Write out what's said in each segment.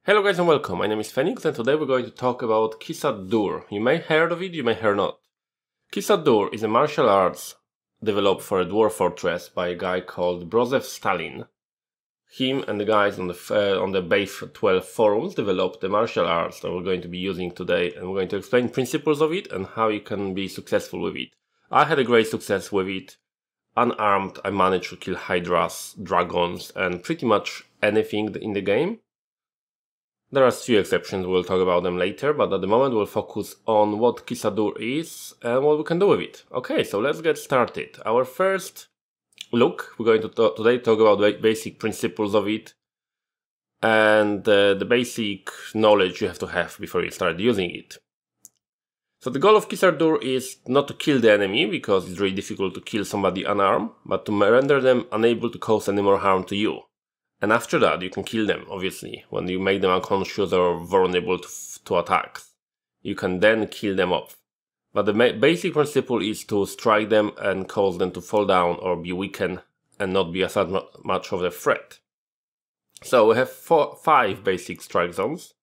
Hello guys and welcome, my name is Phoenix and today we're going to talk about Kisat Dur. You may have heard of it, you may have not. Kisat Dur is a martial arts developed for a Dwarf Fortress by a guy called Broseph Stalin. Him and the guys on the Base 12 forums developed the martial arts that we're going to be using today, and we're going to explain principles of it and how you can be successful with it. I had a great success with it. Unarmed, I managed to kill hydras, dragons and pretty much anything in the game. There are a few exceptions, we'll talk about them later, but at the moment we'll focus on what Kisat Dur is and what we can do with it. Okay, so let's get started. Our first look, we're going to today talk about the basic principles of it and the basic knowledge you have to have before you start using it. So the goal of Kisat Dur is not to kill the enemy, because it's really difficult to kill somebody unarmed, but to render them unable to cause any more harm to you. And after that, you can kill them, obviously, when you make them unconscious or vulnerable to attacks. You can then kill them off. But the basic principle is to strike them and cause them to fall down or be weakened and not be as much of a threat. So we have 5 basic strike zones.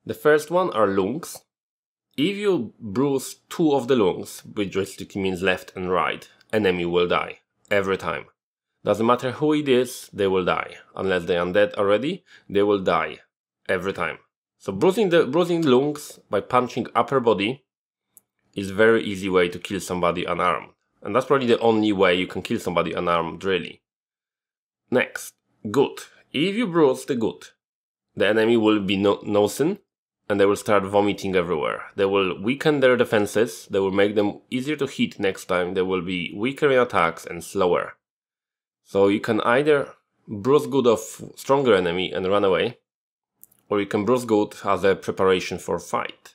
The first one are lungs. If you bruise 2 of the lungs, which basically means left and right, enemy will die, every time. Doesn't matter who it is, they will die. Unless they are undead already, they will die. Every time. So bruising the lungs by punching upper body is a very easy way to kill somebody unarmed. And that's probably the only way you can kill somebody unarmed, really. Next, gut. If you bruise the gut, the enemy will be nosen and they will start vomiting everywhere. They will weaken their defenses, they will make them easier to hit next time, they will be weaker in attacks and slower. So you can either bruise gut of stronger enemy and run away, or you can bruise gut as a preparation for fight.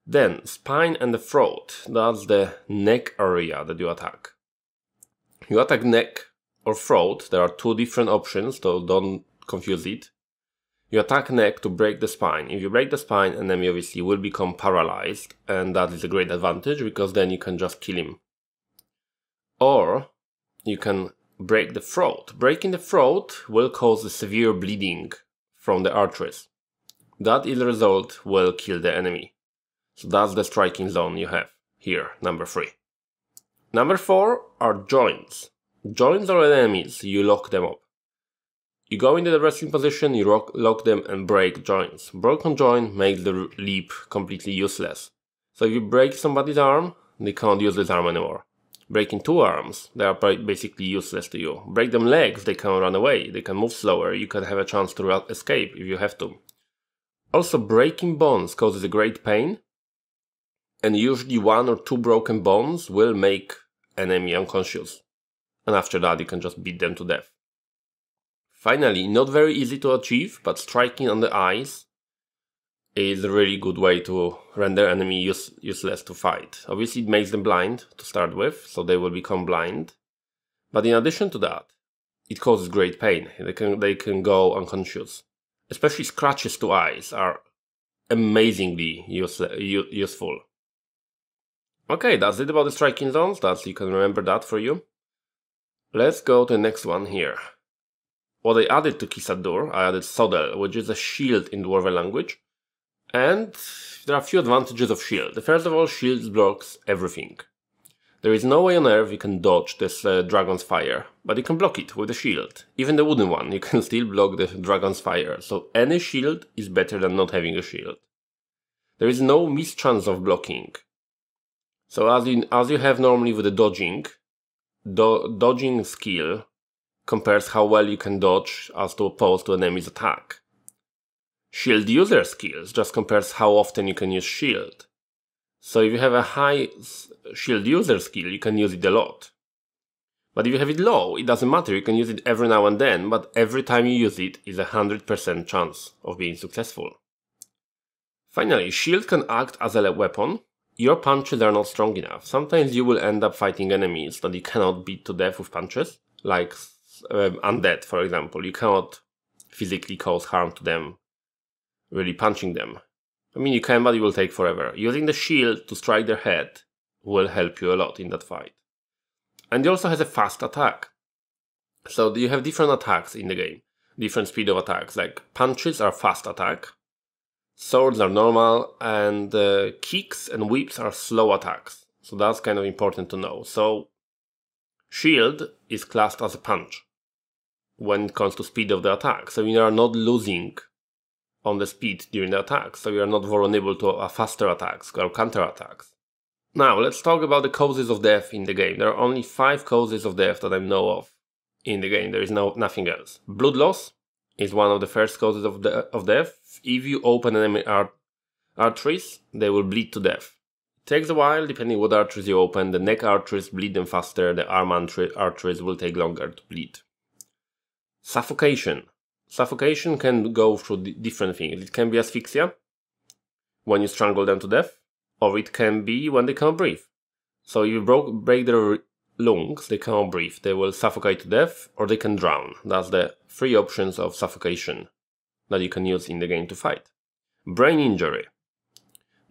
Then, spine and the throat, that's the neck area that you attack. You attack neck or throat, there are 2 different options, so don't confuse it. You attack neck to break the spine. If you break the spine, enemy obviously will become paralyzed, and that is a great advantage, because then you can just kill him. Or, you can break the throat. Breaking the throat will cause a severe bleeding from the arteries. That is the result will kill the enemy. So that's the striking zone you have here, number 3. Number 4 are joints. Joints are enemies, you lock them up. You go into the resting position, you lock them and break joints. Broken joint makes the leap completely useless. So if you break somebody's arm, they can't use this arm anymore. Breaking 2 arms, they are basically useless to you. Break them legs, they can run away, they can move slower, you can have a chance to escape if you have to. Also, breaking bones causes a great pain, and usually 1 or 2 broken bones will make enemy unconscious. And after that you can just beat them to death. Finally, not very easy to achieve, but striking on the eyes is a really good way to render enemy useless to fight. Obviously it makes them blind to start with, so they will become blind. But in addition to that, it causes great pain. They can go unconscious. Especially scratches to eyes are amazingly useful. Okay, that's it about the striking zones. You can remember that for you. Let's go to the next one here. What I added to Kisat Dur, I added Sodel, which is a shield in Dwarven language. And there are a few advantages of shield. First of all, shield blocks everything. There is no way on earth you can dodge this dragon's fire, but you can block it with a shield. Even the wooden one, you can still block the dragon's fire, so any shield is better than not having a shield. There is no mischance of blocking. So as you have normally with the dodging, dodging skill compares how well you can dodge as opposed to an enemy's attack. Shield user skills just compares how often you can use shield. So if you have a high shield user skill, you can use it a lot. But if you have it low, it doesn't matter, you can use it every now and then, but every time you use it is a 100% chance of being successful. Finally, shield can act as a weapon. Your punches are not strong enough. Sometimes you will end up fighting enemies that you cannot beat to death with punches, like undead, for example. You cannot physically cause harm to them really punching them. I mean, you can, but it will take forever. Using the shield to strike their head will help you a lot in that fight. And it also has a fast attack. So you have different attacks in the game. different speed of attacks. Like punches are fast attack, swords are normal, and kicks and whips are slow attacks. So that's kind of important to know. So shield is classed as a punch when it comes to speed of the attack. So you are not losing on the speed during the attack. So you are not vulnerable to a faster attacks or counter attacks. Now let's talk about the causes of death in the game. There are only 5 causes of death that I know of in the game. There is nothing else. Blood loss is one of the first causes of death. If you open enemy arteries, they will bleed to death. It takes a while depending what arteries you open. The neck arteries bleed them faster, the arm arteries will take longer to bleed. Suffocation. Suffocation can go through different things. It can be asphyxia, when you strangle them to death, or it can be when they cannot breathe. So if you break their lungs, they cannot breathe. They will suffocate to death, or they can drown. That's the 3 options of suffocation that you can use in the game to fight. Brain injury.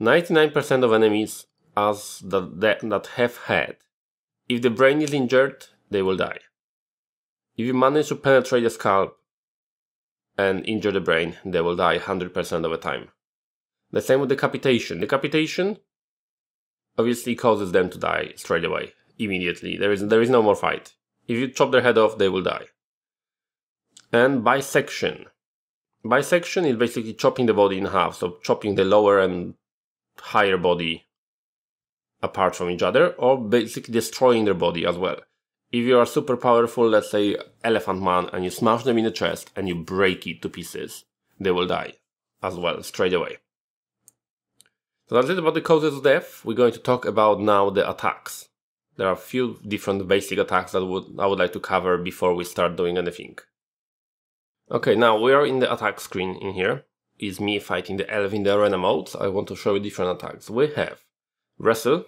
99% of enemies that have had, if the brain is injured, they will die. If you manage to penetrate the scalp and injure the brain, they will die 100% of the time. The same with decapitation. Decapitation obviously causes them to die straight away, immediately. There is no more fight. If you chop their head off, they will die. And bisection. Bisection is basically chopping the body in half, so chopping the lower and higher body apart from each other, or basically destroying their body as well. If you are super powerful, let's say Elephant Man, and you smash them in the chest and you break it to pieces, they will die as well, straight away. So that's it about the causes of death. We're going to talk about now the attacks. There are a few different basic attacks that I would like to cover before we start doing anything. Okay, now we are in the attack screen in here. Is me fighting the elf in the arena mode. So I want to show you different attacks. We have wrestle.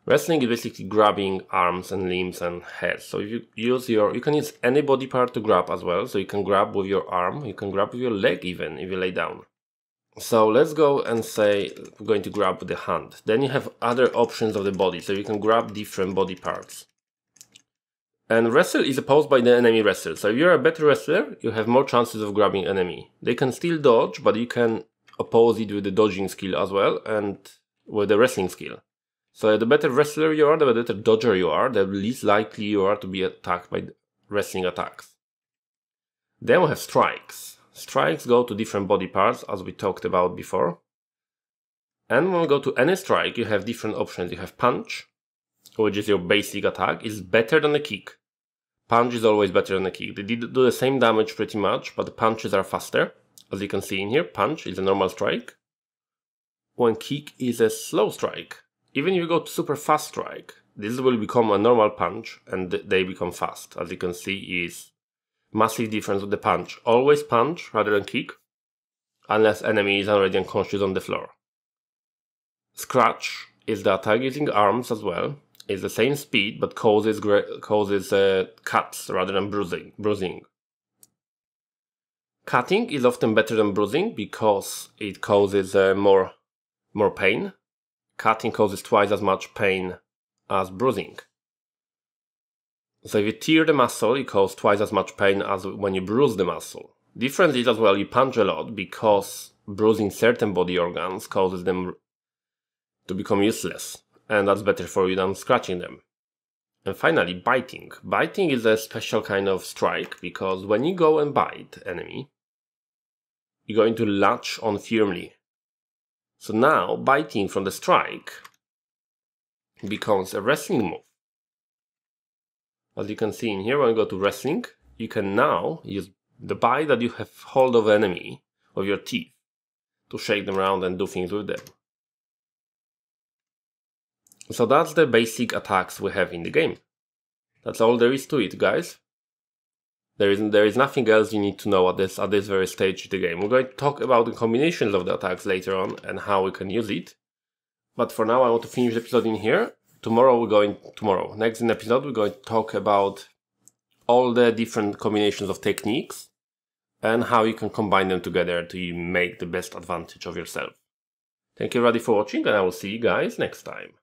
Wrestling is basically grabbing arms and limbs and heads. So if you use you can use any body part to grab as well. So you can grab with your arm, you can grab with your leg even if you lay down. So let's go and say we're going to grab with the hand. Then you have other options of the body. So you can grab different body parts. And wrestle is opposed by the enemy wrestler. So if you're a better wrestler, you have more chances of grabbing enemy. They can still dodge, but you can oppose it with the dodging skill as well and with the wrestling skill. So the better wrestler you are, the better dodger you are, the least likely you are to be attacked by wrestling attacks. Then we have strikes. Strikes go to different body parts, as we talked about before. And when we go to any strike, you have different options. You have punch, which is your basic attack, is better than a kick. Punch is always better than a kick. They do the same damage pretty much, but the punches are faster. As you can see in here, punch is a normal strike, when kick is a slow strike. Even if you go to super fast strike, this will become a normal punch and they become fast. As you can see, is massive difference with the punch. Always punch rather than kick, unless enemy is already unconscious on the floor. Scratch is the attack using arms as well. It's the same speed, but causes cuts rather than bruising. Cutting is often better than bruising because it causes more pain. Cutting causes twice as much pain as bruising. So if you tear the muscle, it causes twice as much pain as when you bruise the muscle. Difference is as well, you punch a lot because bruising certain body organs causes them to become useless. And that's better for you than scratching them. And finally, biting. Biting is a special kind of strike, because when you go and bite enemy, you're going to latch on firmly. So now, biting from the strike becomes a wrestling move. As you can see in here, when you go to wrestling, you can now use the bite that you have hold of enemy with your teeth to shake them around and do things with them. So that's the basic attacks we have in the game. That's all there is to it, guys. There is nothing else you need to know at this very stage of the game. We're going to talk about the combinations of the attacks later on and how we can use it. But for now, I want to finish the episode in here. Next in the episode, we're going to talk about all the different combinations of techniques and how you can combine them together to make the best advantage of yourself. Thank you everybody for watching, and I will see you guys next time.